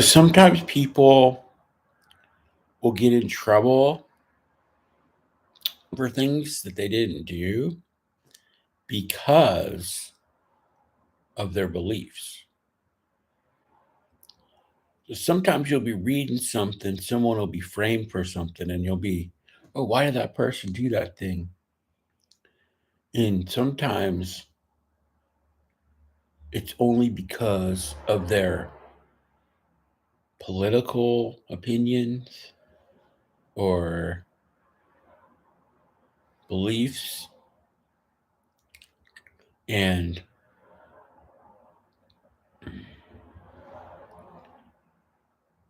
Sometimes people will get in trouble for things that they didn't do because of their beliefs. So sometimes you'll be reading something, someone will be framed for something, and you'll be, oh, why did that person do that thing? And sometimes it's only because of their political opinions or beliefs. And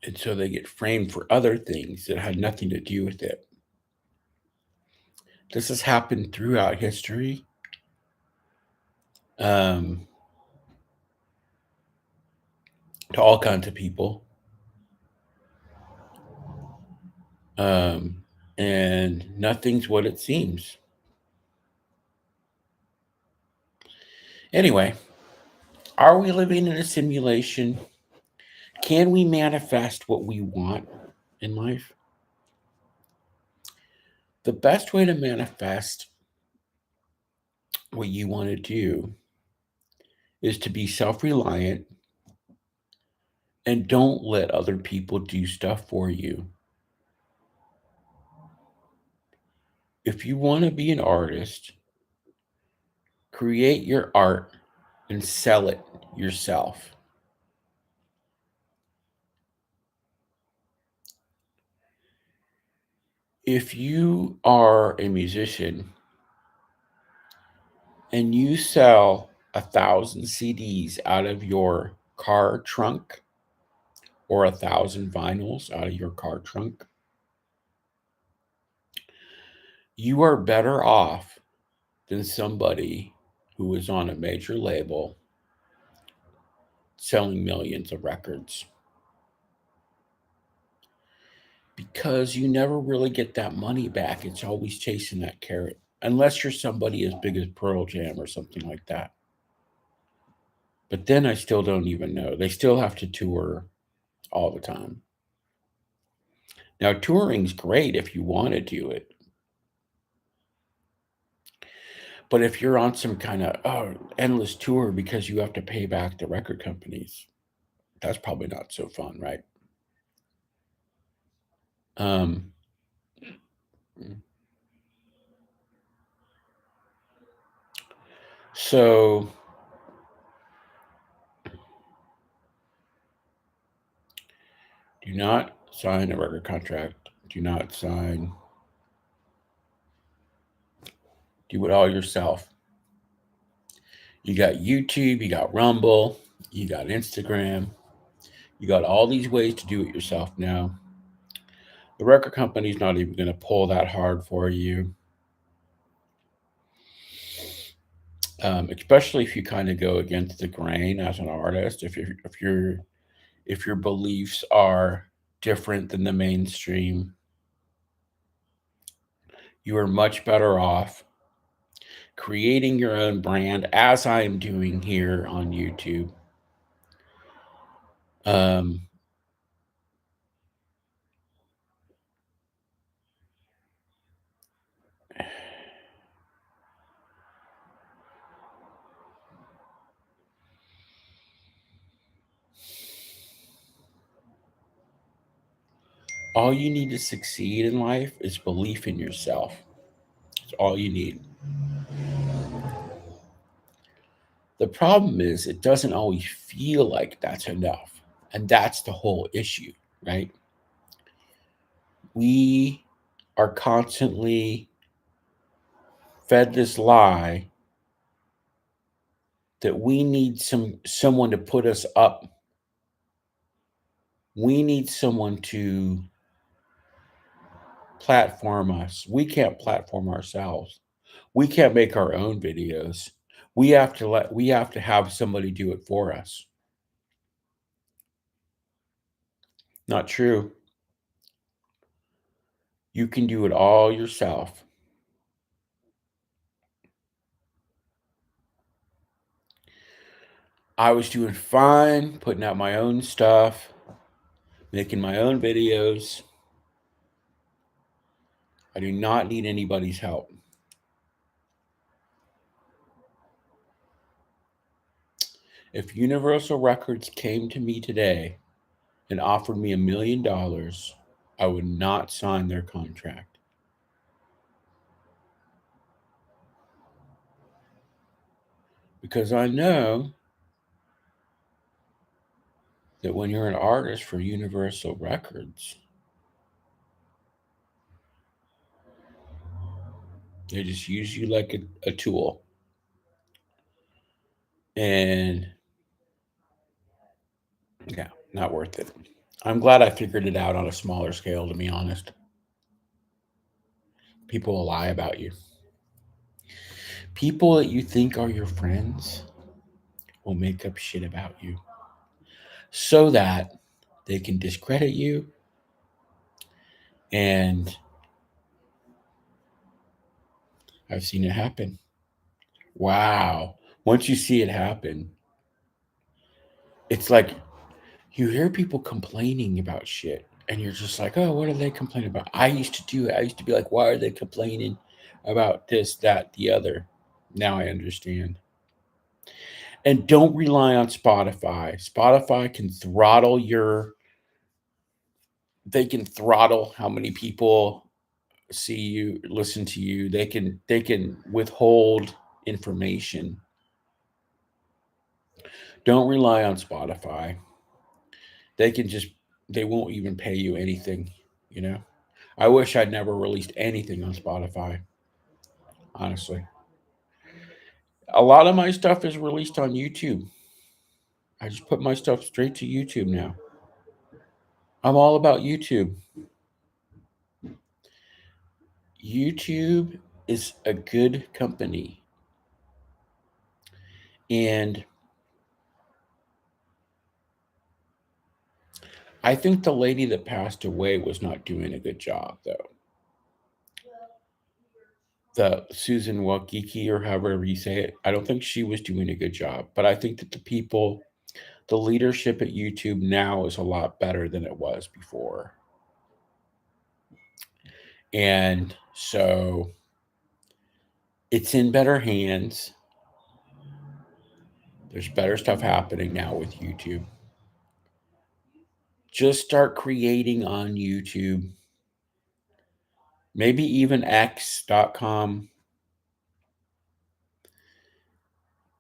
and so they get framed for other things that had nothing to do with it. This has happened throughout history. Um, to all kinds of people. Um, and nothing's what it seems. Anyway, are we living in a simulation? Can we manifest what we want in life? The best way to manifest what you want to do is to be self reliant and don't let other people do stuff for you. If you want to be an artist, create your art and sell it yourself. If you are a musician and you sell 1,000 CDs out of your car trunk or 1,000 vinyls out of your car trunk, you are better off than somebody who is on a major label selling millions of records because you never really get that money back. It's always chasing that carrot, unless you're somebody as big as Pearl Jam or something like that. But then I still don't even know. They still have to tour all the time. Now, touring's great if you want to do it. But if you're on some kind of endless tour because you have to pay back the record companies, that's probably not so fun, right? Um, so do not sign a record contract. Do not sign. Do it all yourself. You got YouTube, you got Rumble, you got Instagram, you got all these ways to do it yourself now. The record company's not even going to pull that hard for you. Especially if you kind of go against the grain as an artist. If your beliefs are different than the mainstream, you are much better off creating your own brand, as I am doing here on YouTube. Um, all you need to succeed in life is belief in yourself. That's all you need. The problem is, it doesn't always feel like that's enough. And that's the whole issue, right? We are constantly fed this lie that we need someone to put us up. We need someone to platform us. We can't platform ourselves. We can't make our own videos. We have to have somebody do it for us. Not true. You can do it all yourself. I was doing fine, putting out my own stuff. making my own videos. I do not need anybody's help. If Universal Records came to me today and offered me $1 million, I would not sign their contract. Because I know that when you're an artist for Universal Records, they just use you like a tool. And yeah, not worth it. I'm glad I figured it out on a smaller scale, to be honest. People will lie about you. People that you think are your friends will make up shit about you so that they can discredit you. And I've seen it happen. Wow. Once you see it happen, it's like you hear people complaining about shit and you're just like, oh, what are they complaining about? I used to do it. I used to be like, why are they complaining about this, that, the other? Now I understand. And don't rely on Spotify. Spotify can throttle they can throttle how many people see you, listen to you. They can withhold information. Don't rely on Spotify. They can just they won't even pay you anything, you know. I wish I'd never released anything on Spotify, honestly. A lot of my stuff is released on YouTube. I just put my stuff straight to YouTube now. I'm all about YouTube. YouTube is a good company. And I think the lady that passed away was not doing a good job, though. The Susan Wakiki, or however you say it, I don't think she was doing a good job. But I think that the leadership at YouTube now is a lot better than it was before. And so it's in better hands. There's better stuff happening now with YouTube. Just start creating on YouTube. Maybe even X.com.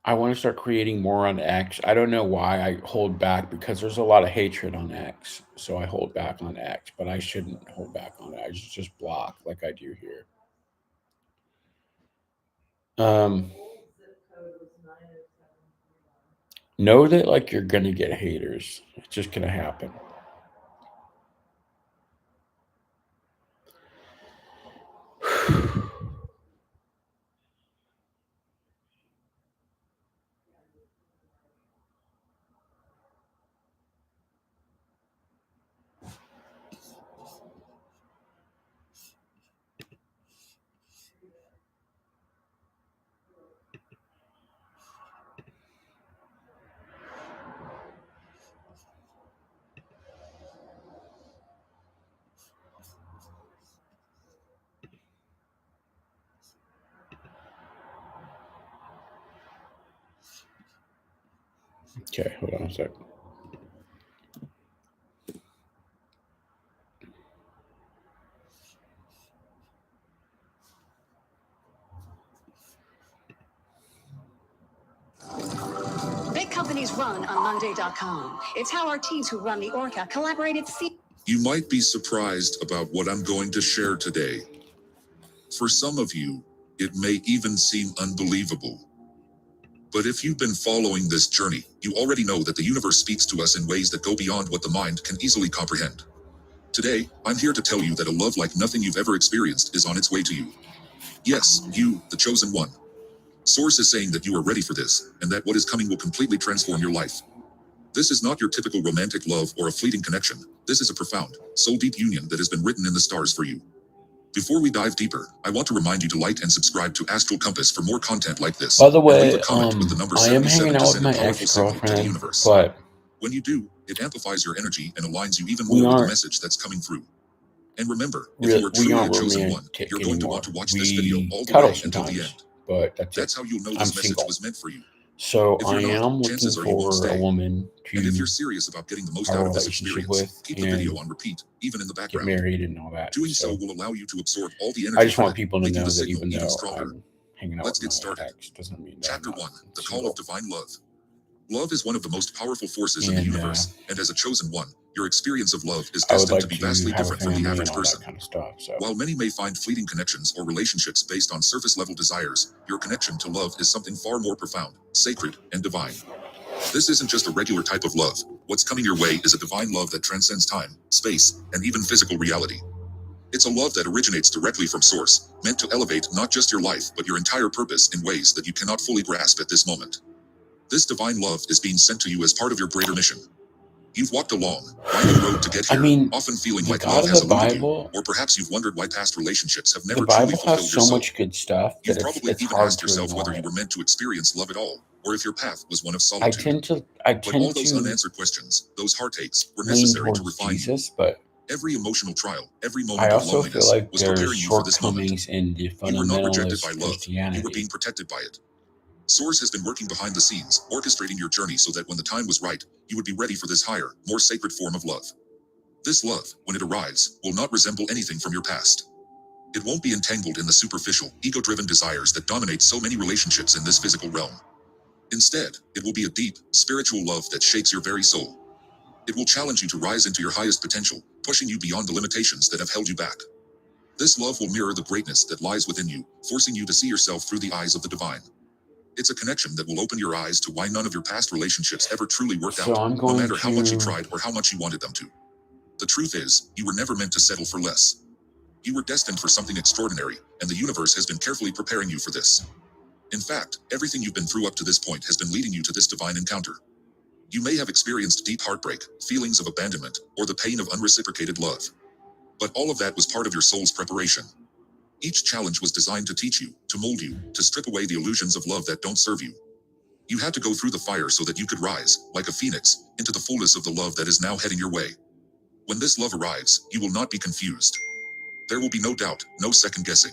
I want to start creating more on X. I don't know why I hold back because there's a lot of hatred on X. So I hold back on X, but I shouldn't hold back on it. I should just block like I do here. Um, know that like you're gonna get haters. It's just gonna happen. Okay, hold on a sec. Big companies run on Monday.com. It's how our teams who run the Orca collaborated. You might be surprised about what I'm going to share today. For some of you, it may even seem unbelievable. But if you've been following this journey, you already know that the universe speaks to us in ways that go beyond what the mind can easily comprehend. Today, I'm here to tell you that a love like nothing you've ever experienced is on its way to you. Yes, you, the chosen one. Source is saying that you are ready for this, and that what is coming will completely transform your life. This is not your typical romantic love or a fleeting connection. This is a profound, soul-deep union that has been written in the stars for you. Before we dive deeper, I want to remind you to like and subscribe to Astral Compass for more content like this. By the And leave way, a comment with the number I am 77 hanging to out with send a my powerful signal to the ex-girlfriend, universe. but When you do, It amplifies your energy and aligns you even We more with the aren't message that's coming through. And remember, if you are we truly a aren't chosen one, romantic you're going to anymore. want to watch this video We all the cuddle way until the sometimes, end. but that's That's it. how you'll know I'm this message single. was meant for you. So If I you're not, am looking chances are you won't for a stay. woman And if you're to serious about getting the most have out a of this relationship experience, with keep the video and on repeat, even in the get background. married and all that. Doing so So will allow you to absorb all the I energy just from want it, people to making know the that signal even even though stronger. I'm hanging out Let's with get my started. ex, doesn't mean that Chapter I'm 1, not The Call single. of Divine Love. Love is one of the most powerful forces in the And universe, and as a chosen one, your experience of love is I would destined to like be to vastly have a different from the family average and all person. that kind of stuff. So While many may find fleeting connections or relationships based on surface-level desires, your connection to love is something far more profound, sacred, and divine. This isn't just a regular type of love. What's coming your way is a divine love that transcends time, space, and even physical reality. It's a love that originates directly from Source, meant to elevate not just your life but your entire purpose in ways that you cannot fully grasp at this moment. This divine love is being sent to you as part of your greater mission. You've walked a long, winding road to get I here, mean, often feeling the like God love of has the eluded you, Bible, or perhaps you've wondered why past relationships have the never truly Bible fulfilled has your so soul. much good stuff You've that probably it's even hard asked to yourself ignore whether you it. were meant to experience love at all, or if your path was one of I solitude. tend But all those to unanswered questions, those heartaches, were lean necessary to towards refine you. Jesus, but Every emotional trial, every I moment of also feel loneliness, like was there's preparing you for this moment. shortcomings in the You were not rejected by fundamentalist love, you were being Christianity. protected by it. Source has been working behind the scenes, orchestrating your journey so that when the time was right, you would be ready for this higher, more sacred form of love. This love, when it arrives, will not resemble anything from your past. It won't be entangled in the superficial, ego-driven desires that dominate so many relationships in this physical realm. Instead, it will be a deep, spiritual love that shakes your very soul. It will challenge you to rise into your highest potential, pushing you beyond the limitations that have held you back. This love will mirror the greatness that lies within you, forcing you to see yourself through the eyes of the divine. It's a connection that will open your eyes to why none of your past relationships ever truly worked So out, I'm no going matter how much you to tried or how much you wanted them to. The truth is, you were never meant to settle for less. You were destined for something extraordinary, and the universe has been carefully preparing you for this. In fact, everything you've been through up to this point has been leading you to this divine encounter. You may have experienced deep heartbreak, feelings of abandonment, or the pain of unreciprocated love. But all of that was part of your soul's preparation. Each challenge was designed to teach you, to mold you, to strip away the illusions of love that don't serve you. You had to go through the fire so that you could rise, like a phoenix, into the fullness of the love that is now heading your way. When this love arrives, you will not be confused. There will be no doubt, no second guessing.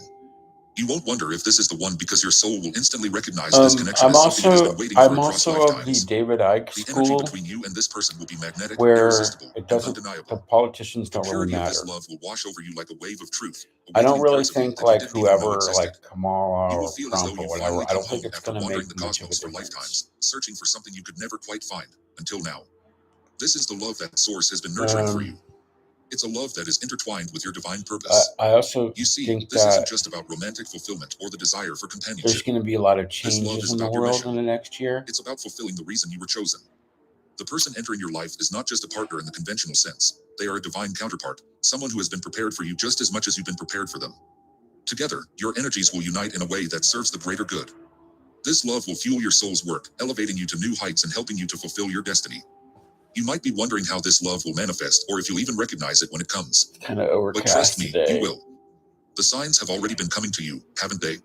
You won't wonder if this is the one because your soul will instantly recognize this connection as something it has been waiting for across of the lifetimes. David Icke The energy school between you and this person will be magnetic, where irresistible, it and doesn't, the undeniable. politicians The don't really purity of this matter. love will wash over you like a wave of truth, I don't awakening really parts of you think that you like didn't even know whoever, existed. like Kamala You will or feel as though Trump or you whatever, finally I come don't think home it's after going to wandering make the much of a cosmos for difference. lifetimes, searching for something you could never quite find, until now. This is the love that Source has been nurturing for you. It's a love that is intertwined with your divine purpose. I also You see, think this isn't that just about romantic fulfillment or the desire for there's companionship. going to be a lot of This love changes is in the about your world mission. in the next year. It's about fulfilling the reason you were chosen. The person entering your life is not just a partner in the conventional sense. They are a divine counterpart, someone who has been prepared for you just as much as you've been prepared for them. Together, your energies will unite in a way that serves the greater good. This love will fuel your soul's work, elevating you to new heights and helping you to fulfill your destiny. You might be wondering how this love will manifest or if you'll even recognize it when it comes. It's kind of But trust overcast me, today. you will. The signs have already been coming to you, haven't they?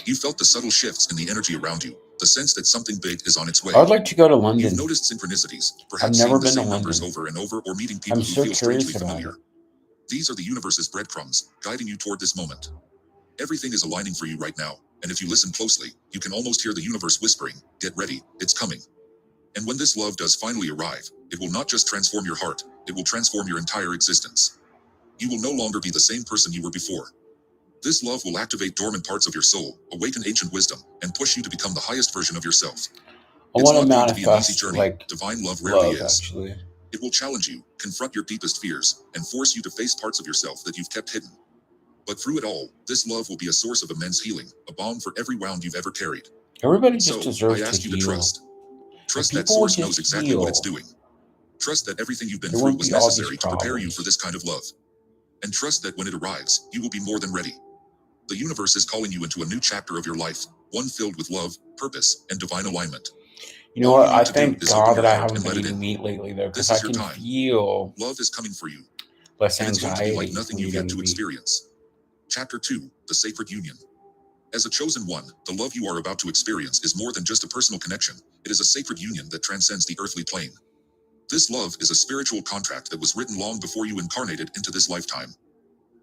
You felt the subtle shifts in the energy around you, the sense that something big is on its way. I would like to go to You've London. noticed synchronicities, I've perhaps never seeing the been to same numbers London. over and over or meeting people I'm who so feel strangely curious about familiar. it. These are the universe's breadcrumbs, guiding you toward this moment. Everything is aligning for you right now, and if you listen closely, you can almost hear the universe whispering, "Get ready, it's coming." And when this love does finally arrive, it will not just transform your heart, it will transform your entire existence. You will no longer be the same person you were before. This love will activate dormant parts of your soul, awaken ancient wisdom, and push you to become the highest version of yourself. I It's want to not going to be an easy manifest journey. like Divine love rarely love, is. actually. It will challenge you, confront your deepest fears, and force you to face parts of yourself that you've kept hidden. But through it all, this love will be a source of immense healing, a balm for every wound you've ever carried. Everybody just So, deserves I to ask you to heal. trust. Trust that people would Source knows just exactly what it's heal, doing. Trust that everything you've been there through wouldn't was be all these necessary to prepare you for problems. this kind of love. And trust that when it arrives, you will be more than ready. The universe is calling you into a new chapter of your life, one filled with love, purpose, and divine alignment. You know All what? you I need to do thank is open God your that I heart haven't and been let it eating in. meat lately, though, because This I is your can time. feel Love is coming for you, less and it's going to be like anxiety nothing when you've yet eating to meat. experience. Chapter 2, The Sacred Union. As a chosen one, the love you are about to experience is more than just a personal connection. It is a sacred union that transcends the earthly plane. This love is a spiritual contract that was written long before you incarnated into this lifetime.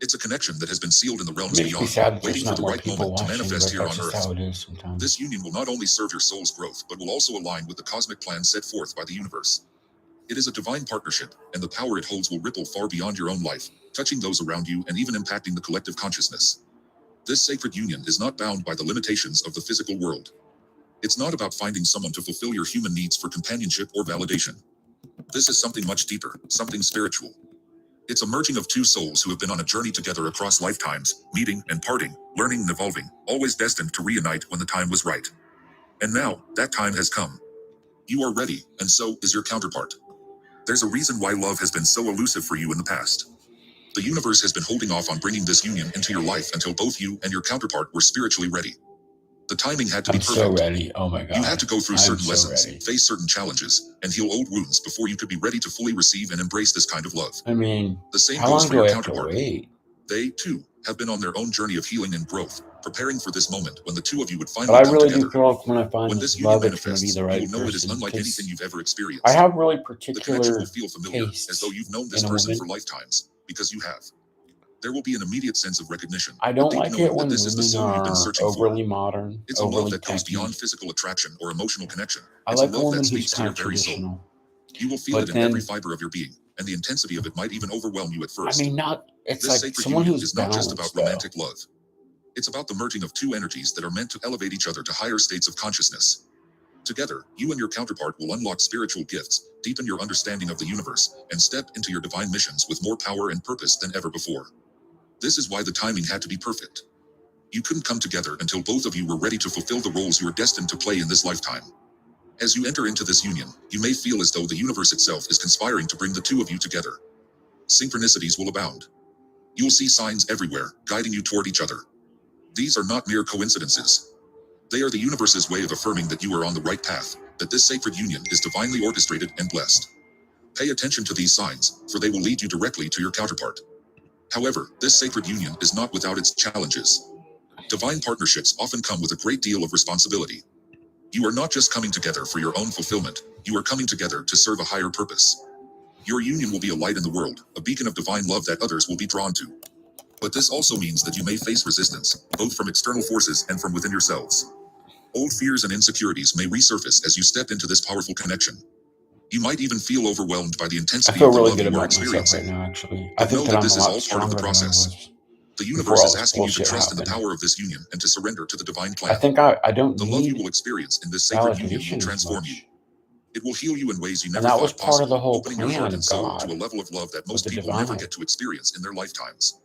It's a connection that has been sealed in the It realms makes me beyond, sad that there's waiting for not the more right people moment to watching, manifest but here on that's just Earth. how it is sometimes. This union will not only serve your soul's growth, but will also align with the cosmic plan set forth by the universe. It is a divine partnership, and the power it holds will ripple far beyond your own life, touching those around you and even impacting the collective consciousness. This sacred union is not bound by the limitations of the physical world. It's not about finding someone to fulfill your human needs for companionship or validation. This is something much deeper, something spiritual. It's a merging of two souls who have been on a journey together across lifetimes, meeting and parting, learning and evolving, always destined to reunite when the time was right. And now, that time has come. You are ready, and so is your counterpart. There's a reason why love has been so elusive for you in the past. The universe has been holding off on bringing this union into your life until both you and your counterpart were spiritually ready. The timing had to be I'm perfect. so ready. Oh my God. You had to go through I'm certain so lessons, ready. face certain challenges, and heal old wounds before you could be ready to fully receive and embrace this kind of love. I mean, The same how goes long for do your I have to counterpart. wait? They, too, have been on their own journey of healing and growth, preparing for this moment when the two of you would But finally I come really together. do feel like when I find When this this union love, it's going to be manifests, the you right will know it is person. unlike anything Because you've ever experienced. I have really The connection particular will feel familiar, as though you've known this in a person woman. for lifetimes, because you have. There will be an immediate sense of recognition, I a don't deep like it knowing that when this is the women soul you've been are searching for. overly modern, It's a love overly that goes beyond techy. physical attraction or emotional connection. I It's a like a love woman that who's speaks to kind your of very soul. traditional. You will feel But it in every then, fiber of your being, and the intensity of it might even overwhelm you at I first. mean, not, it's This like sacred someone union who's is not just about balanced, though. romantic love. It's about the merging of two energies that are meant to elevate each other to higher states of consciousness. Together, you and your counterpart will unlock spiritual gifts, deepen your understanding of the universe, and step into your divine missions with more power and purpose than ever before. This is why the timing had to be perfect. You couldn't come together until both of you were ready to fulfill the roles you are destined to play in this lifetime. As you enter into this union, you may feel as though the universe itself is conspiring to bring the two of you together. Synchronicities will abound. You'll see signs everywhere, guiding you toward each other. These are not mere coincidences. They are the universe's way of affirming that you are on the right path, that this sacred union is divinely orchestrated and blessed. Pay attention to these signs, for they will lead you directly to your counterpart. However, this sacred union is not without its challenges. Divine partnerships often come with a great deal of responsibility. You are not just coming together for your own fulfillment, you are coming together to serve a higher purpose. Your union will be a light in the world, a beacon of divine love that others will be drawn to. But this also means that you may face resistance, both from external forces and from within yourselves. Old fears and insecurities may resurface as you step into this powerful connection. You might even feel overwhelmed by the I intensity feel of the really love good you are about myself right experiencing. now, actually. I But think know that that I'm a this is lot all part of the stronger than I process. was The before universe all is this asking you to bullshit trust in the happened. power of this union and to surrender to the divine I plan. think I don't The love you need will experience in this sacred union will validation as transform you. much. It will heal you in ways you And never that was thought part of the possible, whole opening your heart plan and of soul to a God level of love that with most the people never divine. get to experience in their lifetimes.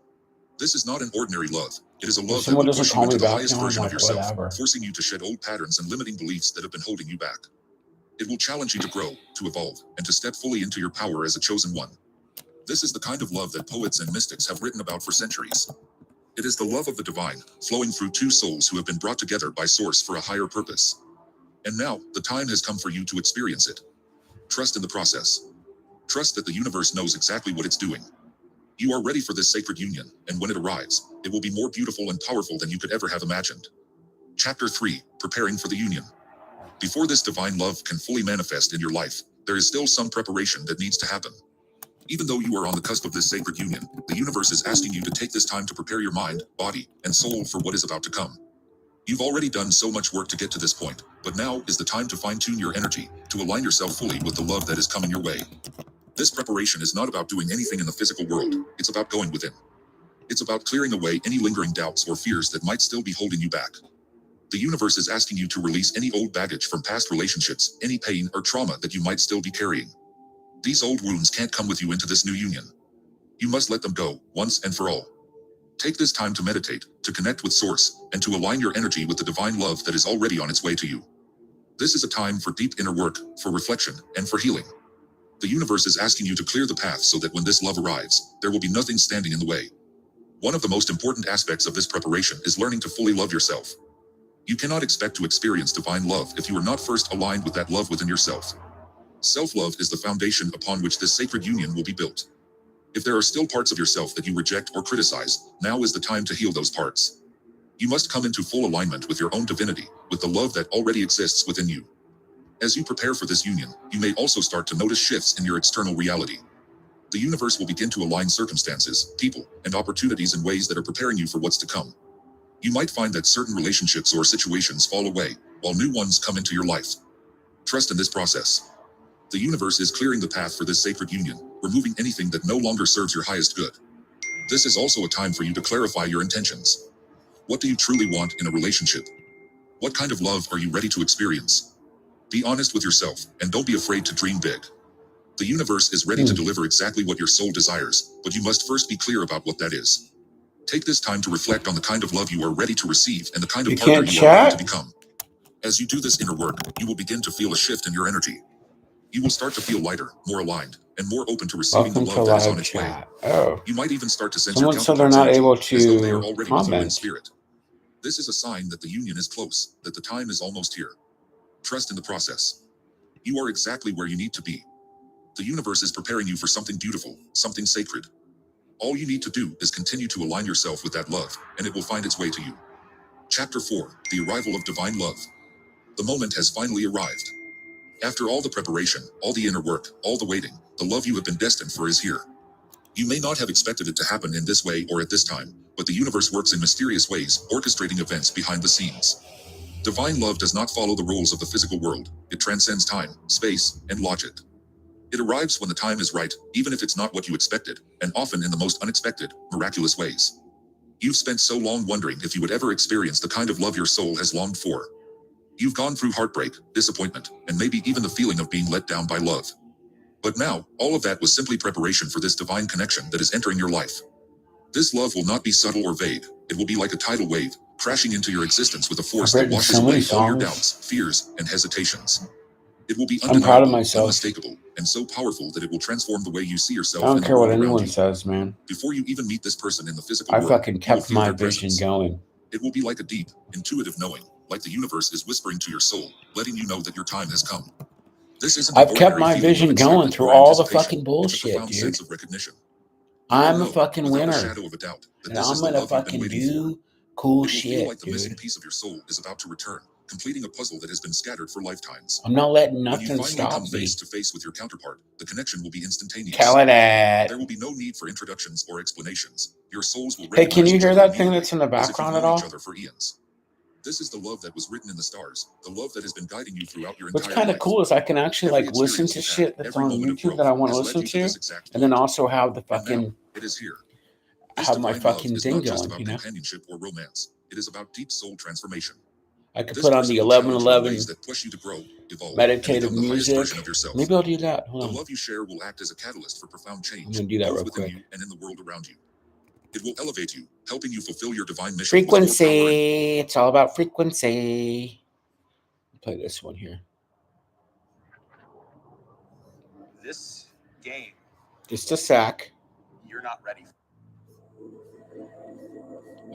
This is not an ordinary love. It is a If love that someone will doesn't push you call me into the back highest now, I'm version of like, yourself, whatever. forcing you to shed old patterns and limiting beliefs that have been holding you back. It will challenge you to grow, to evolve, and to step fully into your power as a chosen one. This is the kind of love that poets and mystics have written about for centuries. It is the love of the divine, flowing through two souls who have been brought together by Source for a higher purpose. And now, the time has come for you to experience it. Trust in the process. Trust that the universe knows exactly what it's doing. You are ready for this sacred union, and when it arrives, it will be more beautiful and powerful than you could ever have imagined. Chapter 3: Preparing for the Union. Before this divine love can fully manifest in your life, there is still some preparation that needs to happen. Even though you are on the cusp of this sacred union, the universe is asking you to take this time to prepare your mind, body, and soul for what is about to come. You've already done so much work to get to this point, but now is the time to fine-tune your energy, to align yourself fully with the love that is coming your way. This preparation is not about doing anything in the physical world, it's about going within. It's about clearing away any lingering doubts or fears that might still be holding you back. The universe is asking you to release any old baggage from past relationships, any pain or trauma that you might still be carrying. These old wounds can't come with you into this new union. You must let them go, once and for all. Take this time to meditate, to connect with Source, and to align your energy with the divine love that is already on its way to you. This is a time for deep inner work, for reflection, and for healing. The universe is asking you to clear the path so that when this love arrives, there will be nothing standing in the way. One of the most important aspects of this preparation is learning to fully love yourself. You cannot expect to experience divine love if you are not first aligned with that love within yourself. Self-love is the foundation upon which this sacred union will be built. If there are still parts of yourself that you reject or criticize, now is the time to heal those parts. You must come into full alignment with your own divinity, with the love that already exists within you. As you prepare for this union, you may also start to notice shifts in your external reality. The universe will begin to align circumstances, people, and opportunities in ways that are preparing you for what's to come. You might find that certain relationships or situations fall away, while new ones come into your life. Trust in this process. The universe is clearing the path for this sacred union, removing anything that no longer serves your highest good. This is also a time for you to clarify your intentions. What do you truly want in a relationship? What kind of love are you ready to experience? Be honest with yourself, and don't be afraid to dream big. The universe is ready to deliver exactly what your soul desires, but you must first be clear about what that is. Take this time to reflect on the kind of love you are ready to receive and the kind of partner you are ready to become. As you do this inner work, you will begin to feel a shift in your energy. You will start to feel lighter, more aligned, and more open to receiving the love that is on its way. Oh, You might even start to sense someone your said they're counterpart's not energy, able as though they are to already with you in comment. spirit. This is a sign that the union is close, that the time is almost here. Trust in the process. You are exactly where you need to be. The universe is preparing you for something beautiful, something sacred. All you need to do is continue to align yourself with that love, and it will find its way to you. Chapter 4: The Arrival of Divine Love. The moment has finally arrived. After all the preparation, all the inner work, all the waiting, the love you have been destined for is here. You may not have expected it to happen in this way or at this time, but the universe works in mysterious ways, orchestrating events behind the scenes. Divine love does not follow the rules of the physical world. It transcends time, space, and logic. It arrives when the time is right, even if it's not what you expected, and often in the most unexpected, miraculous ways. You've spent so long wondering if you would ever experience the kind of love your soul has longed for. You've gone through heartbreak, disappointment, and maybe even the feeling of being let down by love. But now, all of that was simply preparation for this divine connection that is entering your life. This love will not be subtle or vague. It will be like a tidal wave, crashing into your existence with a force that washes away all your doubts, fears, and hesitations. It will be undeniable, unmistakable, and so powerful that it will transform the way you see yourself and the world around you. I don't care what anyone says, man. Before you even meet this person in the physical world, I fucking kept my vision going. It will be like a deep, intuitive knowing, like the universe is whispering to your soul, letting you know that your time has come. This isn't I've kept my vision going through all the fucking bullshit, dude. Sense of recognition. I'm a fucking winner, and I'm gonna fucking do cool shit, like the missing piece of your soul is about to return, completing a puzzle that has been scattered for lifetimes. I'm not letting nothing stop me. When you finally come face to face with your counterpart, the connection will be instantaneous. Tell it that. There will be no need for introductions or explanations. Your souls will recognize. Hey, can you hear that thing that's in the background at all? Each other for eons. This is the love that was written in the stars, the love that has been guiding you throughout your entire life. What's kind of cool is I can actually like listen to shit that's on YouTube that I want to listen to, and then also have the fucking it is here. Have my fucking thing going, you know. Companionship or romance. It is about deep soul transformation. I could put on the 11:11 that push you to grow, evolve, meditative music. Maybe I'll do that. Hold on. The love you share will act as a catalyst for profound change. I'm gonna do that real quick. You and in the world around you. It will elevate you, helping you fulfill your divine mission. Frequency. It's all about frequency. I'll play this one here. This game. Just a sec. You're not ready.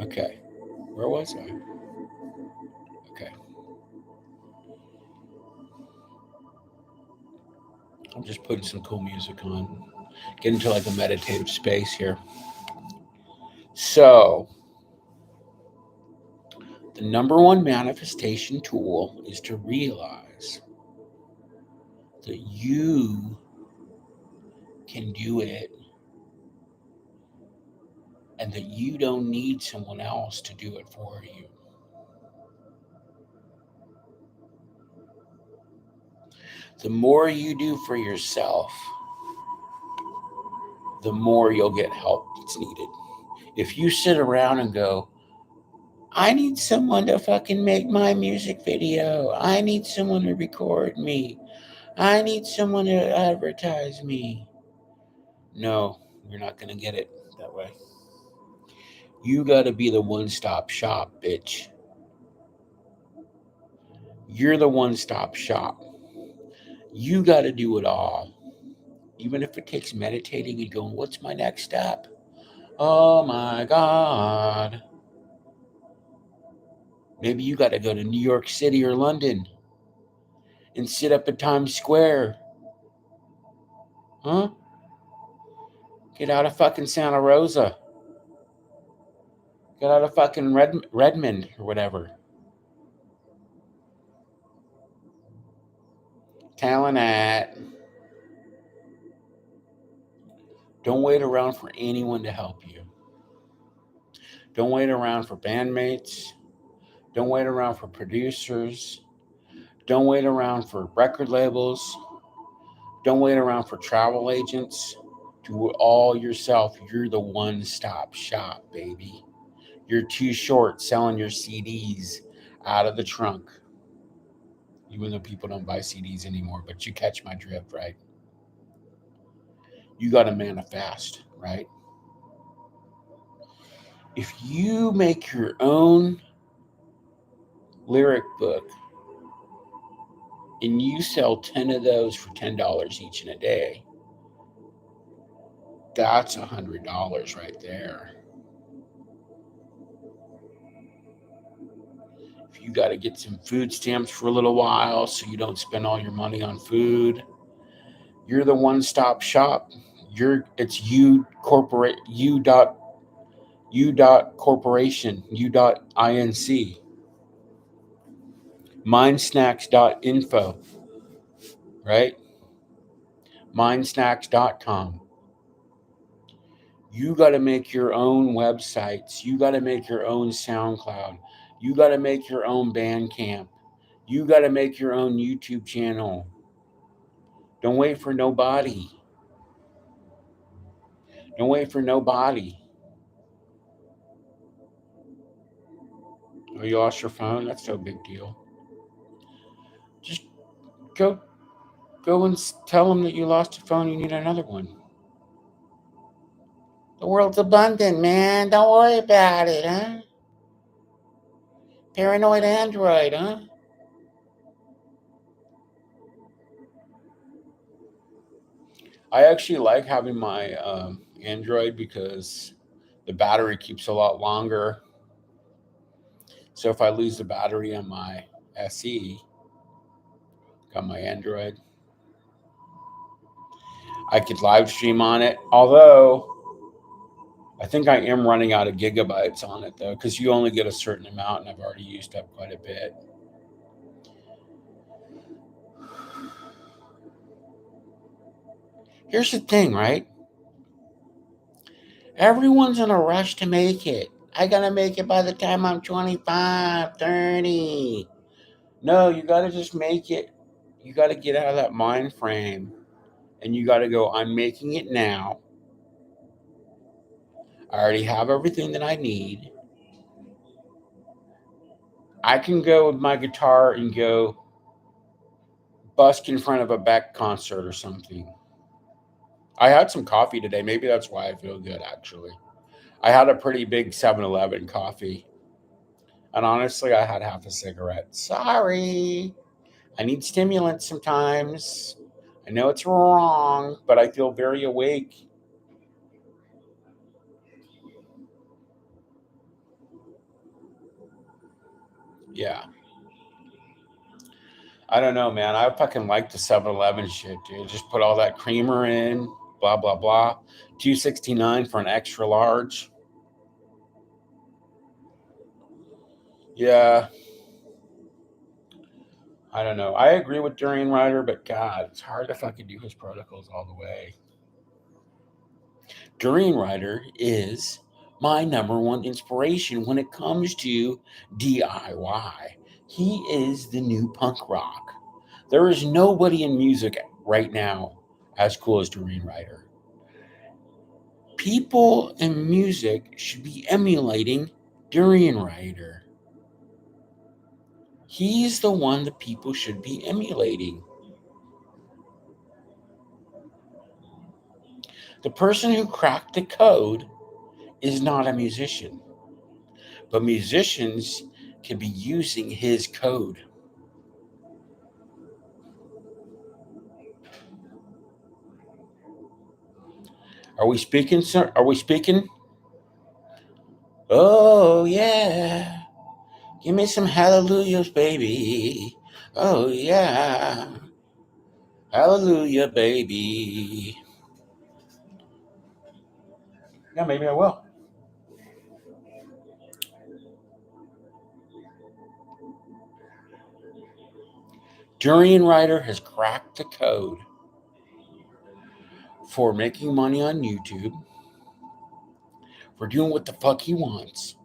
Okay. Where was I? Okay. I'm just putting some cool music on. Get into like a meditative space here. So, the number one manifestation tool is to realize that you can do it and that you don't need someone else to do it for you. The more you do for yourself, the more you'll get help that's needed. If you sit around and go, I need someone to fucking make my music video. I need someone to record me. I need someone to advertise me. No, you're not going to get it that way. You got to be the one-stop shop, bitch. You're the one-stop shop. You got to do it all. Even if it takes meditating and going, what's my next step? Oh my God. Maybe you got to go to New York City or London and sit up at Times Square. Huh? Get out of fucking Santa Rosa. Get out of fucking Redmond or whatever. Telling that. Don't wait around for anyone to help you. Don't wait around for bandmates. Don't wait around for producers. Don't wait around for record labels. Don't wait around for travel agents. Do it all yourself. You're the one-stop shop, baby. You're too short selling your CDs out of the trunk. Even though people don't buy CDs anymore, but you catch my drift, right? You got to manifest, right? If you make your own lyric book and you sell 10 of those for $10 each in a day, that's $100 right there. If you got to get some food stamps for a little while so you don't spend all your money on food, you're the one-stop shop. It's you corporate you dot corporation you dot inc mindsnacks.info, right? Mindsnacks.com. You got to make your own websites. You got to make your own SoundCloud. You got to make your own Bandcamp. You got to make your own YouTube channel. Don't wait for nobody. Don't wait for nobody. Oh, you lost your phone? That's no big deal. Just go and tell them that you lost your phone. You need another one. The world's abundant, man. Don't worry about it, huh? Paranoid Android, huh? I actually like having my Android because the battery keeps a lot longer. So if I lose the battery on my SE, got my Android, I could live stream on it. Although I think I am running out of gigabytes on it though, because you only get a certain amount, and I've already used up quite a bit. Here's the thing, right? Everyone's in a rush to make it. I gotta make it by the time I'm 25, 30. No, you gotta just make it. You gotta get out of that mind frame and you gotta go, I'm making it now. I already have everything that I need. I can go with my guitar and go busk in front of a Beck concert or something. I had some coffee today. Maybe that's why I feel good, actually. I had a pretty big 7-Eleven coffee. And honestly, I had half a cigarette. Sorry. I need stimulants sometimes. I know it's wrong, but I feel very awake. Yeah. I don't know, man. I fucking like the 7-Eleven shit, dude. Just put all that creamer in, blah, blah, blah. 269 for an extra large. Yeah. I don't know. I agree with Durian Rider, but God, it's hard to fucking do his protocols all the way. Durian Rider is my number one inspiration when it comes to DIY. He is the new punk rock. There is nobody in music right now as cool as Durian Rider. People in music should be emulating Durian Rider. He's the one that people should be emulating. The person who cracked the code is not a musician, but musicians can be using his code. Are we speaking, sir? Are we speaking? Oh, yeah. Give me some hallelujahs, baby. Oh, yeah. Hallelujah, baby. Yeah, maybe I will. Durian Rider has cracked the code for making money on YouTube, for doing what the fuck he wants,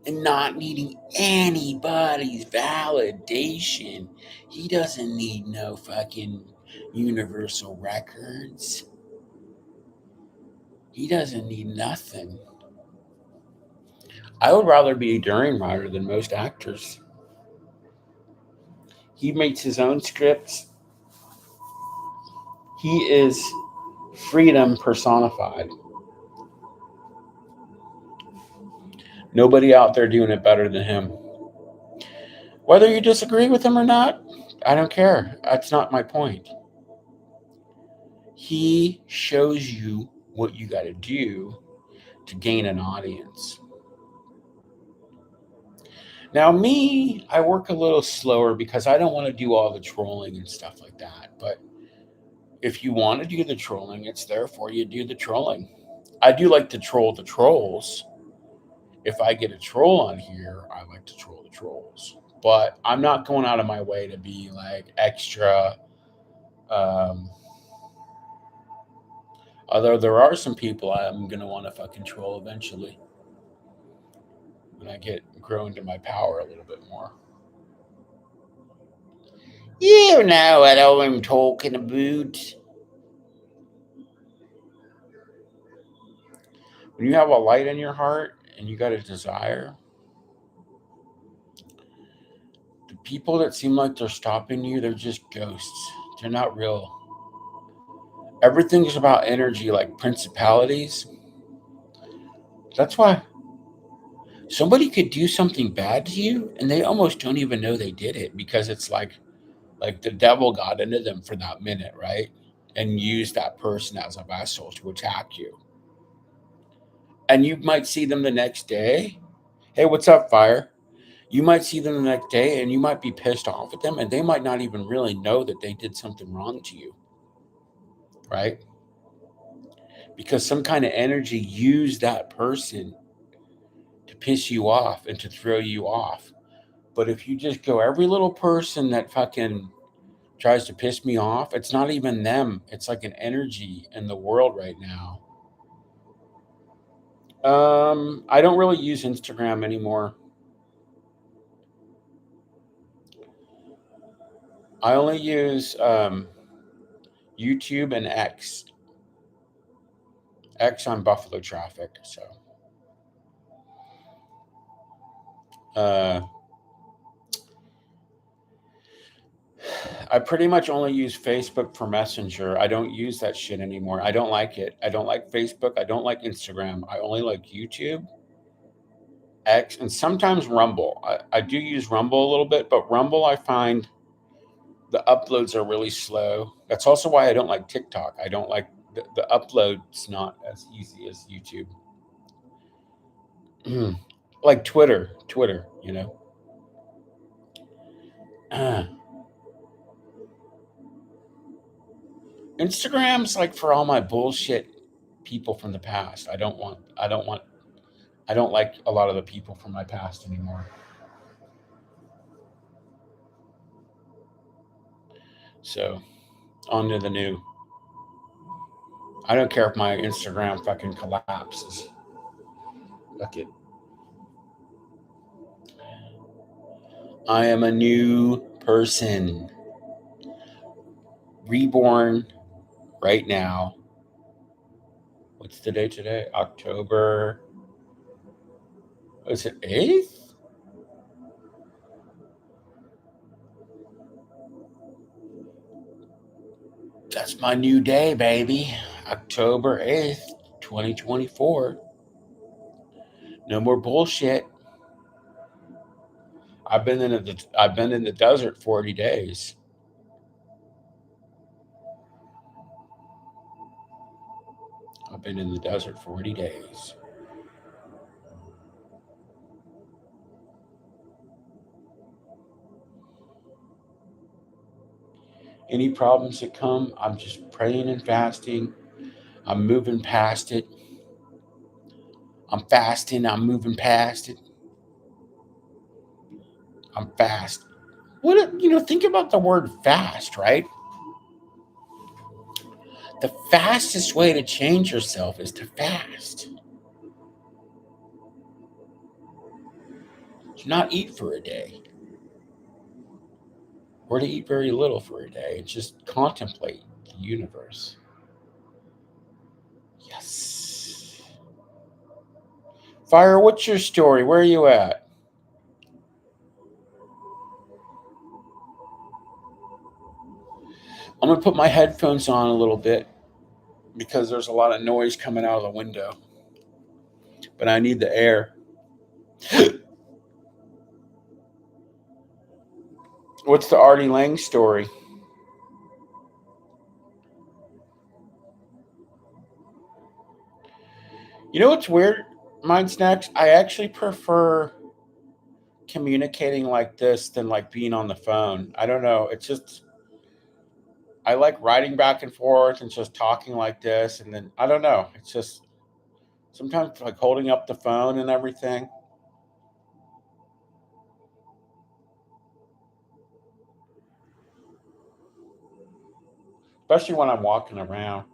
and not needing anybody's validation. He doesn't need no fucking universal records. He doesn't need nothing. I would rather be a Durian Rider than most actors. He makes his own scripts. He is freedom personified. Nobody out there doing it better than him. Whether you disagree with him or not, I don't care. That's not my point. He shows you what you got to do to gain an audience. Now, me, I work a little slower because I don't want to do all the trolling and stuff like that. But if you want to do the trolling, it's there for you. Do the trolling. I do like to troll the trolls. If I get a troll on here, I like to troll the trolls. But I'm not going out of my way to be like extra. Um, Although there are some people I'm going to want to fucking troll eventually when I get grow into my power a little bit more. You know what I'm talking about. When you have a light in your heart and you got a desire, the people that seem like they're stopping you, they're just ghosts. They're not real. Everything's about energy, like principalities. That's why somebody could do something bad to you and they almost don't even know they did it because it's like the devil got into them for that minute, right? And used that person as a vessel to attack you. And you might see them the next day. Hey, what's up, fire? You might see them the next day and you might be pissed off at them and they might not even really know that they did something wrong to you, right? Because some kind of energy used that person to piss you off and to throw you off. But if you just go, every little person that fucking tries to piss me off, it's not even them. It's like an energy in the world right now. I don't really use Instagram anymore. I only use YouTube and X. X on Buffalo Traffic. So uh, I pretty much only use Facebook for Messenger. I don't use that shit anymore. I don't like it. I don't like Facebook. I don't like Instagram. I only like YouTube, X, and sometimes Rumble. I do use Rumble a little bit, but Rumble I find the uploads are really slow. That's also why I don't like TikTok. I don't like the upload's not as easy as YouTube. Like Twitter, you know. Uh, Instagram's like for all my bullshit people from the past. I don't like a lot of the people from my past anymore. So, on to the new. I don't care if my Instagram fucking collapses. Fuck it. I am a new person, reborn right now. What's the day today? October. Is it 8th? That's my new day, baby. October 8th, 2024. No more bullshit. I've been in the desert 40 days. I've been in the desert 40 days. Any problems that come, I'm just praying and fasting. I'm moving past it. I'm fasting. I'm moving past it. I'm fast. think about the word fast, right? The fastest way to change yourself is to fast. To not eat for a day, or to eat very little for a day, and just contemplate the universe. Yes. Fire, what's your story? Where are you at? I'm going to put my headphones on a little bit because there's a lot of noise coming out of the window, but I need the air. What's the Artie Lang story? You know what's weird? Mind snacks. I actually prefer communicating like this than like being on the phone. I don't know. It's just I like writing back and forth and just talking like this, and then I don't know. It's just sometimes like holding up the phone and everything, especially when I'm walking around.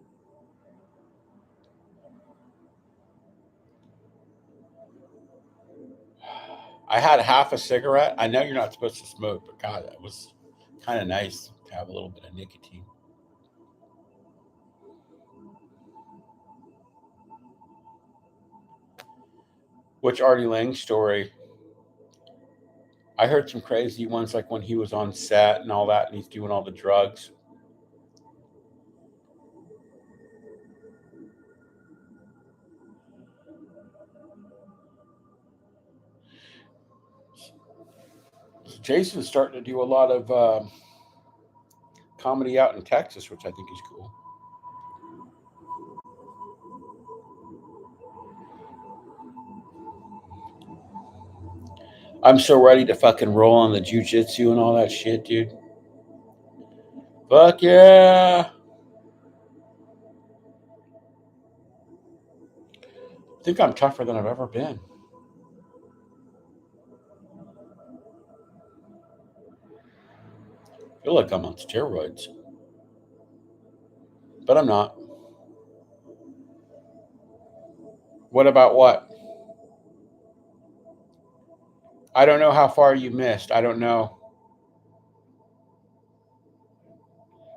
I had half a cigarette. I know you're not supposed to smoke, but God, that was kind of nice to have a little bit of nicotine. Which Artie Lang story? I heard some crazy ones like when he was on set and all that, and he's doing all the drugs. Jason's starting to do a lot of comedy out in Texas, which I think is cool. I'm so ready to fucking roll on the jujitsu and all that shit, dude. Fuck yeah. I think I'm tougher than I've ever been. I feel like I'm on steroids, but I'm not. What about what? I don't know how far you missed. I don't know.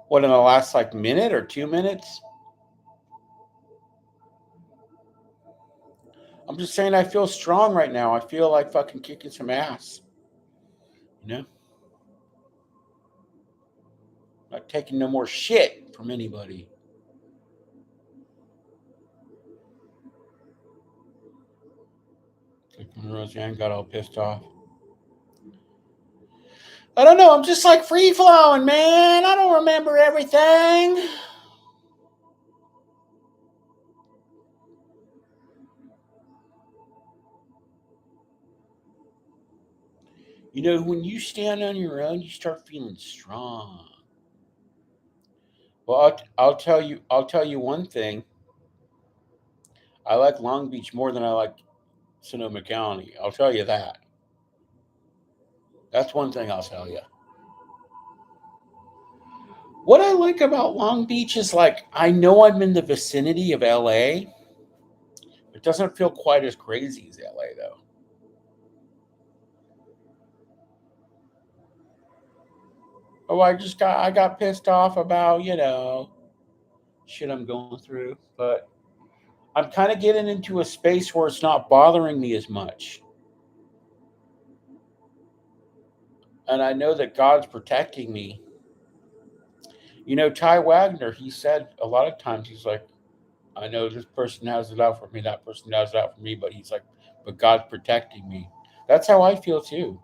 What in the last like minute or 2 minutes? I'm just saying I feel strong right now. I feel like fucking kicking some ass. You know? Not taking no more shit from anybody. Like when Roseanne got all pissed off. I don't know. I'm just like free flowing, man. I don't remember everything. You know, when you stand on your own, you start feeling strong. Well, I'll tell you. I'll tell you one thing. I like Long Beach more than I like Sonoma County. I'll tell you that. That's one thing I'll tell you. What I like about Long Beach is like I know I'm in the vicinity of LA. It doesn't feel quite as crazy as LA though. Oh, I got pissed off about, shit I'm going through, but I'm kind of getting into a space where it's not bothering me as much. And I know that God's protecting me. Ty Wagner, he said a lot of times, he's like, I know this person has it out for me, that person has it out for me, but he's like, but God's protecting me. That's how I feel too.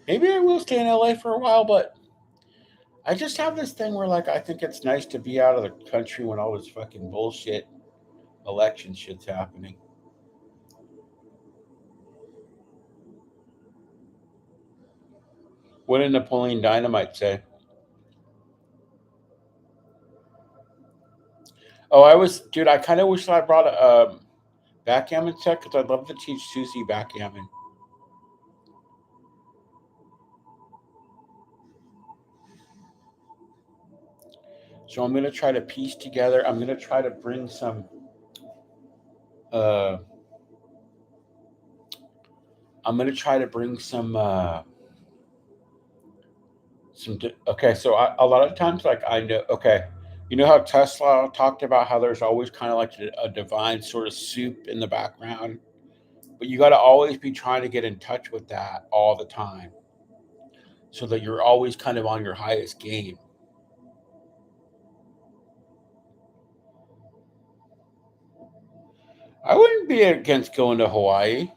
Maybe I will stay in LA for a while, but I just have this thing where like I think it's nice to be out of the country when all this fucking bullshit election shit's happening. What did Napoleon Dynamite say? Oh, dude. I kind of wish I brought a backgammon set because I'd love to teach Susie backgammon. So I'm gonna try to piece together. I'm gonna try to bring some. Uh, I'm gonna try to bring some. Okay, so a lot of times, like I know. Okay, you know how Tesla talked about how there's always kind of like a divine sort of soup in the background, but you got to always be trying to get in touch with that all the time, so that you're always kind of on your highest game. I wouldn't be against going to Hawaii.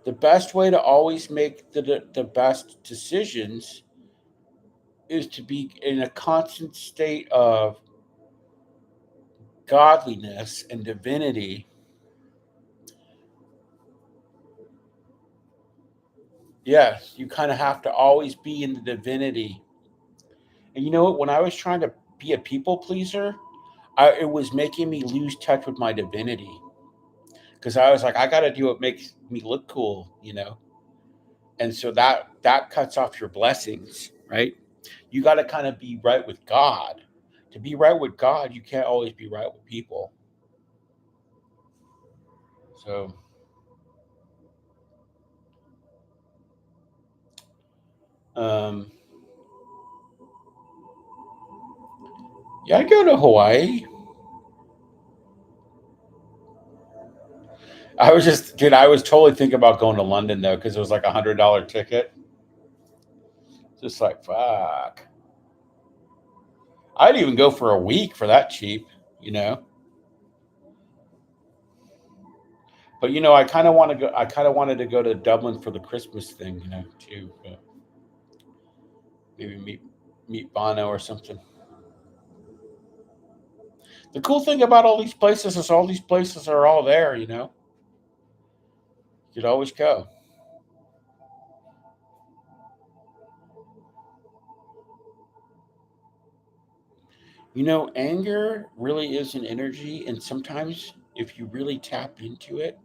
The best way to always make the best decisions is to be in a constant state of godliness and divinity. Yes, you kind of have to always be in the divinity. And you know what? When I was trying to be a people pleaser, it was making me lose touch with my divinity because I was like, I got to do what makes me look cool, And so that cuts off your blessings, right? You got to kind of be right with God. To be right with God, you can't always be right with people. So, um, yeah, I'd go to Hawaii. Dude, I was totally thinking about going to London though, because it was like $100 ticket. Just like, fuck. I'd even go for a week for that cheap, you know? But, I kind of want to go, I kind of wanted to go to Dublin for the Christmas thing, too. But maybe meet Bono or something. The cool thing about all these places is all these places are all there, You could always go. Anger really is an energy, and sometimes if you really tap into it,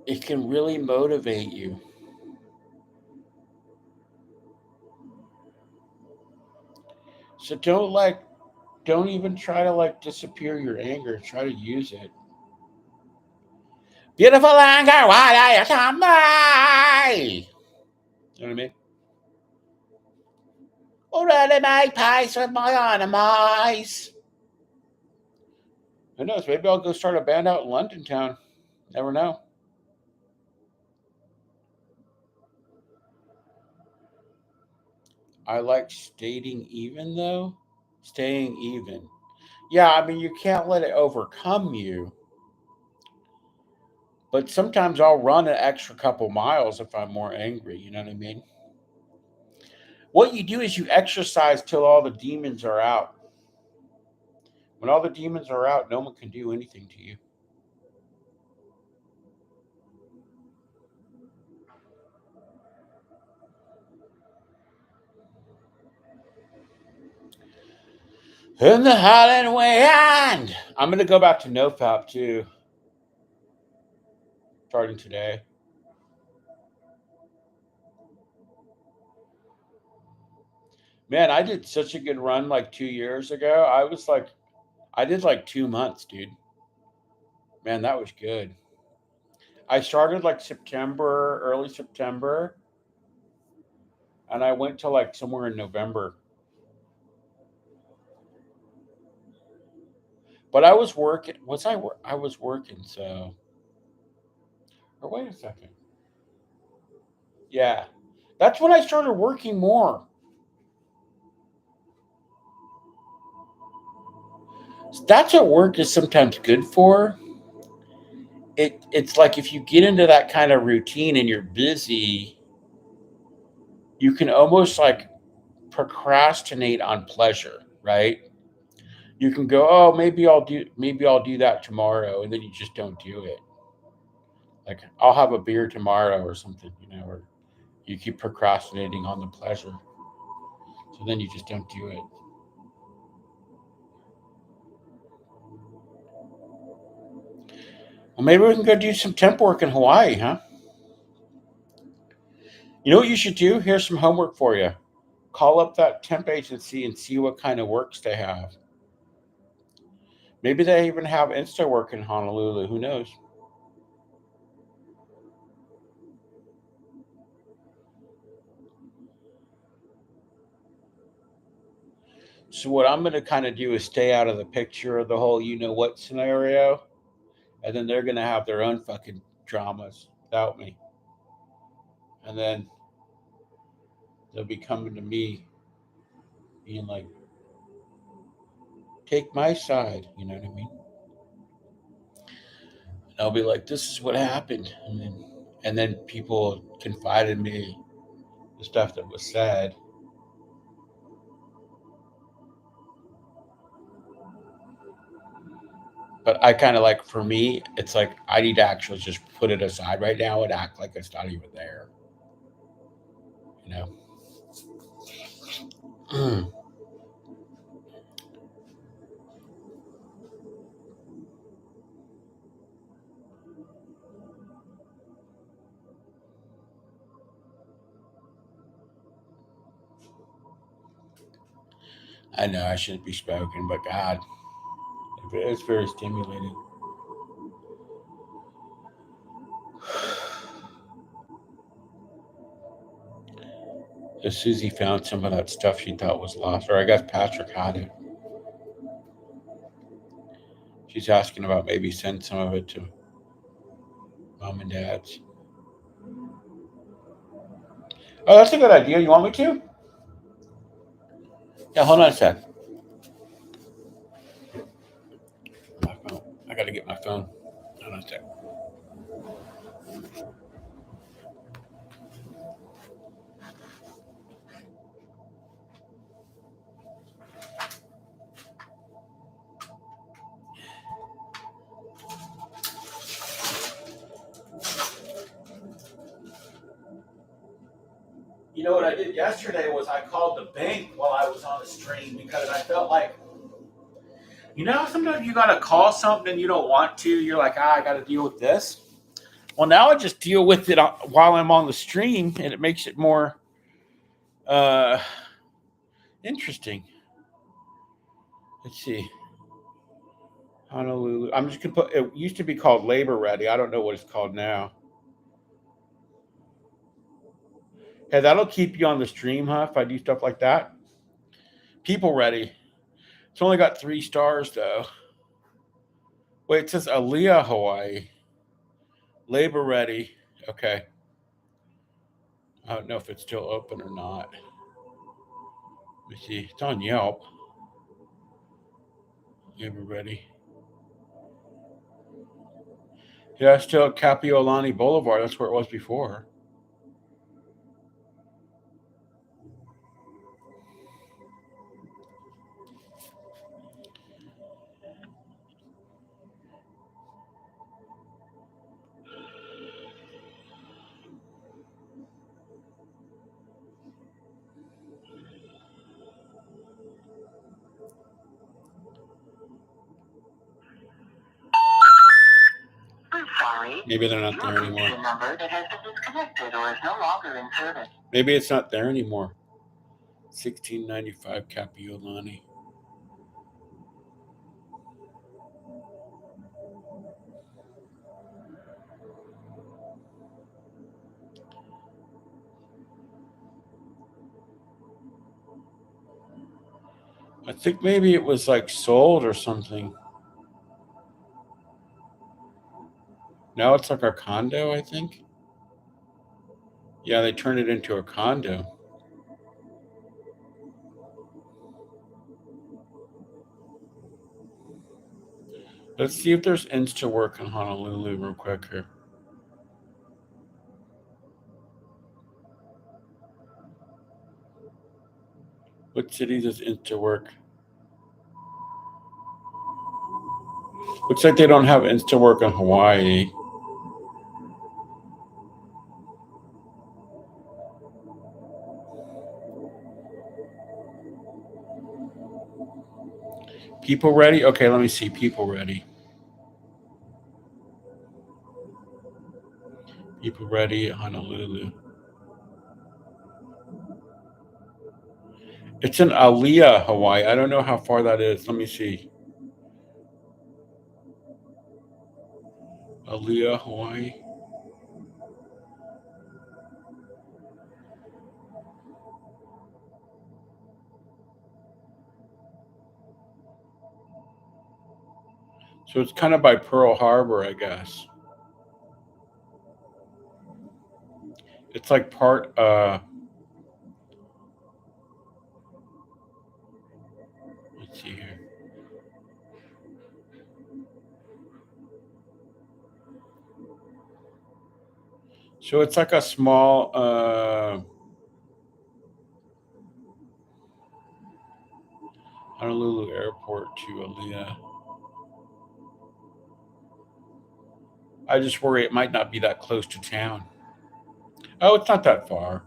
it can really motivate you. So don't even try to like disappear your anger. Try to use it. Beautiful anger, why are you come by? You know what I mean? Already made peace with my enemies. Who knows? Maybe I'll go start a band out in London town. Never know. I like stating even though. Staying even. Yeah, I mean you can't let it overcome you. But sometimes I'll run an extra couple miles if I'm more angry. You know what I mean? What you do is you exercise till all the demons are out. When all the demons are out, no one can do anything to you. In the Highland Wind. I'm gonna go back to NoFap too, starting today. Man, I did such a good run like 2 years ago. I did like 2 months, dude. Man, that was good. I started like September, early September, and I went to like somewhere in November. But I was working. I was working. So, or wait a second. Yeah, that's when I started working more. That's what work is sometimes good for. it's like if you get into that kind of routine and you're busy, you can almost like procrastinate on pleasure, right? You can go, oh, maybe I'll do that tomorrow, and then you just don't do it. Like I'll have a beer tomorrow or something, or you keep procrastinating on the pleasure, so then you just don't do it. Well, maybe we can go do some temp work in Hawaii, huh? You know what you should do? Here's some homework for you. Call up that temp agency and see what kind of works they have. Maybe they even have Insta work in Honolulu. Who knows? So what I'm going to kind of do is stay out of the picture of the whole you know what scenario, and then they're going to have their own fucking dramas without me, and then they'll be coming to me being like, take my side, you know what I mean? And I'll be like, this is what happened, and then people confide in me the stuff that was said. But I kind of like, for me, it's like I need to actually just put it aside right now and act like it's not even there, you know. I know I shouldn't be smoking, but God, it's very stimulating. So Susie found some of that stuff she thought was lost, or I guess Patrick had it. She's asking about maybe send some of it to mom and dad's. Oh, that's a good idea. You want me to? Yeah, hold on a sec. My phone. I gotta get my phone. Hold on a sec. You know what I did yesterday was I called the bank while I was on the stream because I felt like, sometimes you gotta call something and you don't want to. You're like, I gotta deal with this. Well, now I just deal with it while I'm on the stream, and it makes it more uh, interesting. Let's see. Honolulu. I'm just gonna put. It used to be called Labor Ready. I don't know what it's called now. Hey, that'll keep you on the stream, huh? If I do stuff like that. People Ready. It's only got 3 stars though. Wait, it says Aliyah, Hawaii. Labor Ready. Okay. I don't know if it's still open or not. Let me see. It's on Yelp. Labor Ready. Yeah, it's still at Kapiolani Boulevard. That's where it was before. I'm sorry. Maybe they're not You there have reached anymore. a number that has been disconnected or is no longer in service. Maybe it's not there anymore. 1695 Kapiolani. I think maybe it was like sold or something. Now it's like a condo, I think. Yeah, they turned it into a condo. Let's see if there's Insta work in Honolulu real quick here. What city does Insta work? Looks like they don't have Insta work in Hawaii. People ready? Okay, let me see. People ready. People ready, Honolulu. It's in Aliyah, Hawaii. I don't know how far that is. Let me see. Aliyah, Hawaii. So it's kind of by Pearl Harbor, I guess. It's like part let's see here. So it's like a small Honolulu airport to Aliyah. I just worry it might not be that close to town. Oh, it's not that far.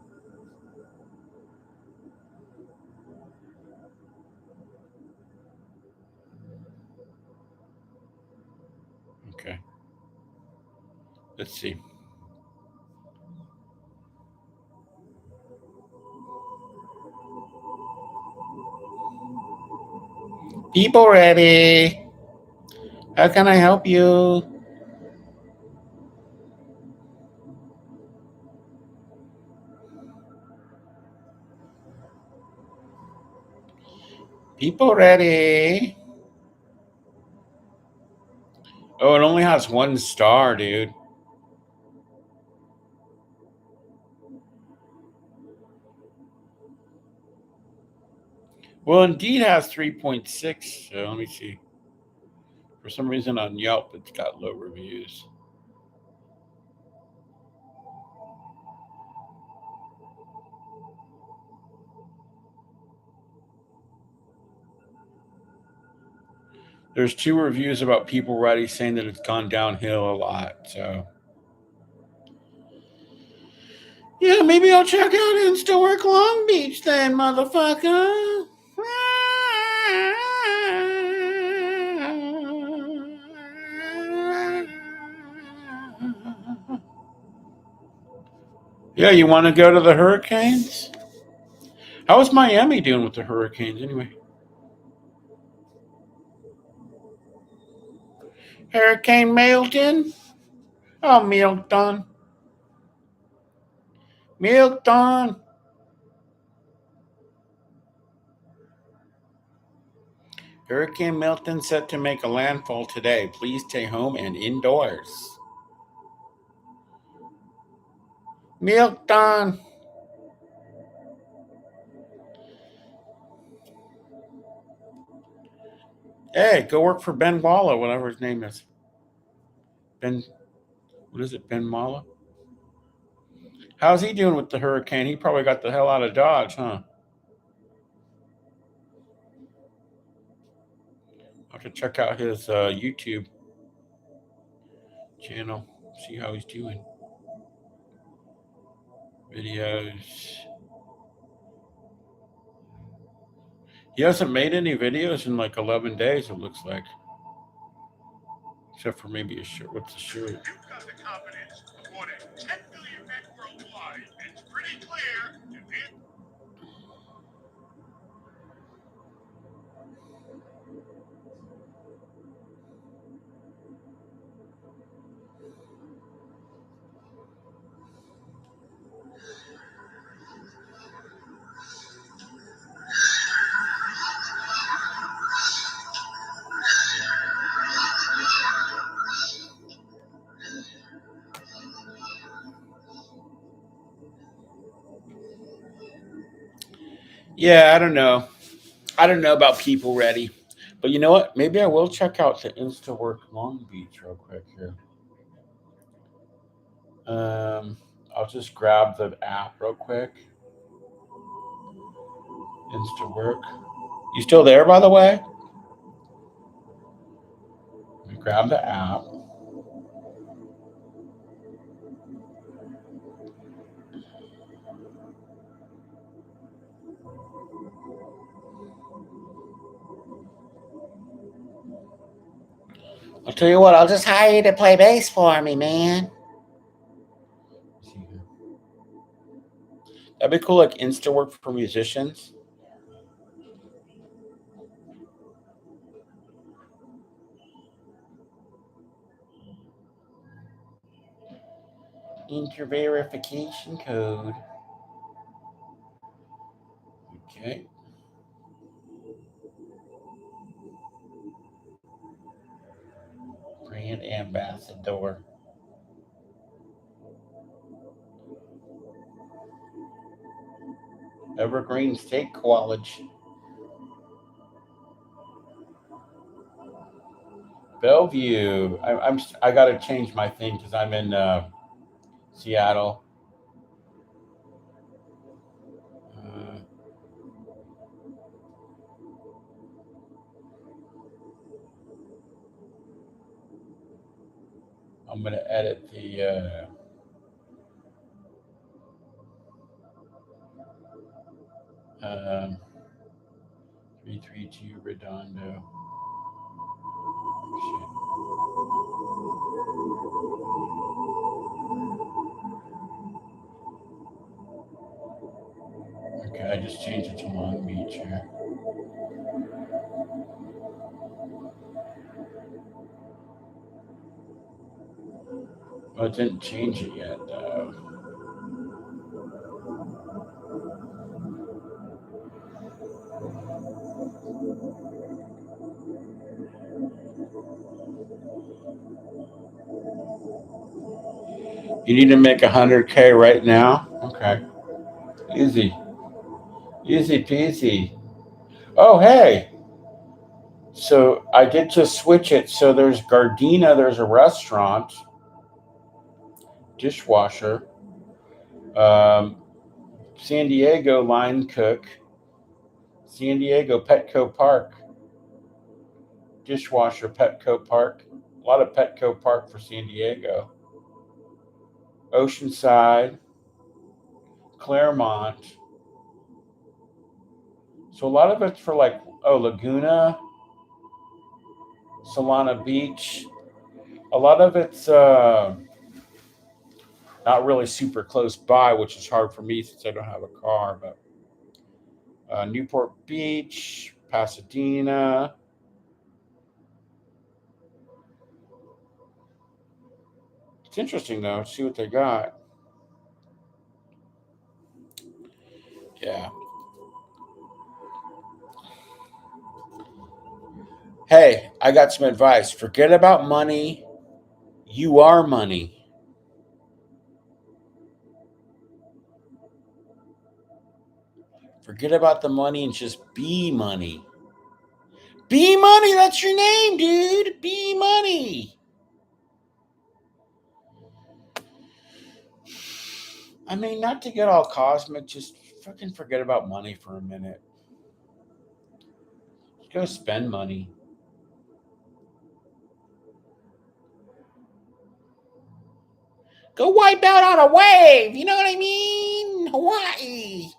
Okay. Let's see. People ready. How can I help you? People ready. Oh, it only has 1 star, dude. Well, Indeed has 3.6. So let me see. For some reason on Yelp, it's got low reviews. There's 2 reviews about People Ready saying that it's gone downhill a lot. So, yeah, maybe I'll check out InstaWork Long Beach then, motherfucker. Yeah, you want to go to the Hurricanes? How's Miami doing with the Hurricanes anyway? Hurricane Milton? Oh, Milton. Milton. Hurricane Milton set to make a landfall today. Please stay home and indoors. Milton. Hey, go work for Ben Walla, whatever his name is. Ben, what is it, Ben Walla? How's he doing with the hurricane? He probably got the hell out of Dodge, huh? I'll have to check out his YouTube channel, see how he's doing. Videos. He hasn't made any videos in like 11 days, it looks like. Except for maybe a shirt. What's the shirt? You've got the confidence of more than 10 million men worldwide. It's pretty clear. Yeah, I don't know. I don't know about People Ready. But you know what? Maybe I will check out the InstaWork Long Beach real quick here. I'll just grab the app real quick. InstaWork. You still there, by the way? Let me grab the app. I'll tell you what, I'll just hire you to play bass for me, man. That'd be cool, like InstaWork for musicians. Enter verification code. Okay. Brand ambassador. Evergreen State College. Bellevue. I got to change my thing because I'm in Seattle. I'm gonna edit the. 332 Redondo. Shit. Okay, I just changed it to Long Beach here. Oh, it didn't change it yet, though. You need to make 100K right now? Okay. Easy. Easy peasy. Oh, hey. So I get to switch it. So there's Gardena, there's a restaurant, dishwasher, um, San Diego line cook, San Diego Petco Park, dishwasher Petco Park. A lot of Petco Park for San Diego. Oceanside, Claremont. So a lot of it's for like, oh, Laguna, Solana Beach. A lot of it's not really super close by, which is hard for me since I don't have a car. But Newport Beach, Pasadena. It's interesting though. See what they got. Yeah. Hey, I got some advice. Forget about money. You are money. Forget about the money and just be money. Be money. That's your name, dude. Be money. I mean, not to get all cosmic, just fucking forget about money for a minute. Just go spend money. Go wipe out on a wave. You know what I mean? Hawaii.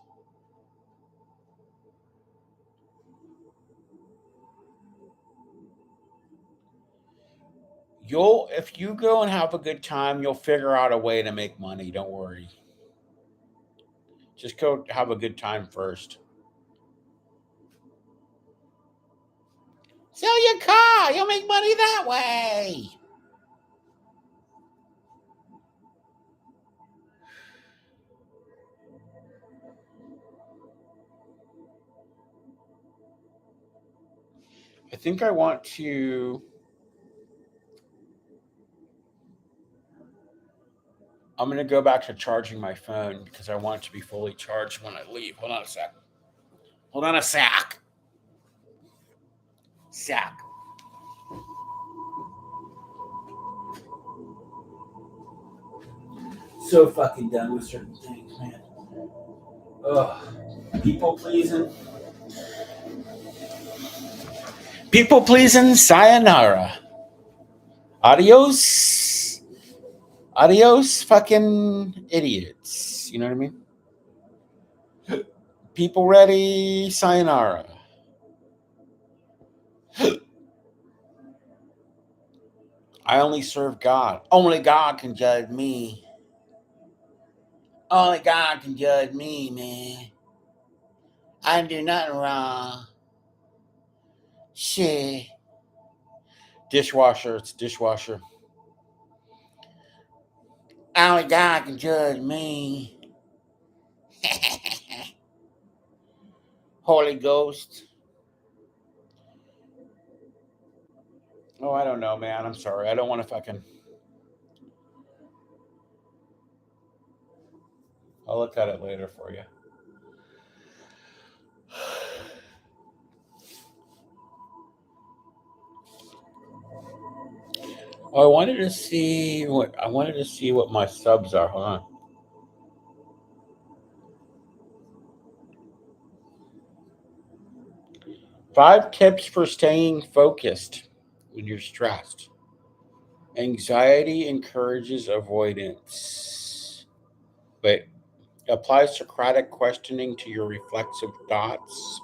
If you go and have a good time, you'll figure out a way to make money. Don't worry. Just go have a good time first. Sell your car. You'll make money that way. I think I want to. I'm going to go back to charging my phone because I want it to be fully charged when I leave. Hold on a sec. Hold on a sec. Zach. So fucking done with certain things, man. Ugh. People pleasing. People pleasing, sayonara. Adios. Adios, fucking idiots. You know what I mean? People ready, sayonara. I only serve God. Only God can judge me. Only God can judge me, man. I didn't do nothing wrong. Shit. Dishwasher, it's dishwasher. Only God can judge me. Holy Ghost. Oh, I don't know, man. I'm sorry. I don't want to fucking. I'll look at it later for you. Oh, I wanted to see what my subs are. Hold on. Five tips for staying focused when you're stressed. Anxiety encourages avoidance, but applies Socratic questioning to your reflexive thoughts.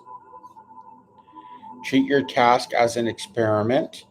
Treat your task as an experiment.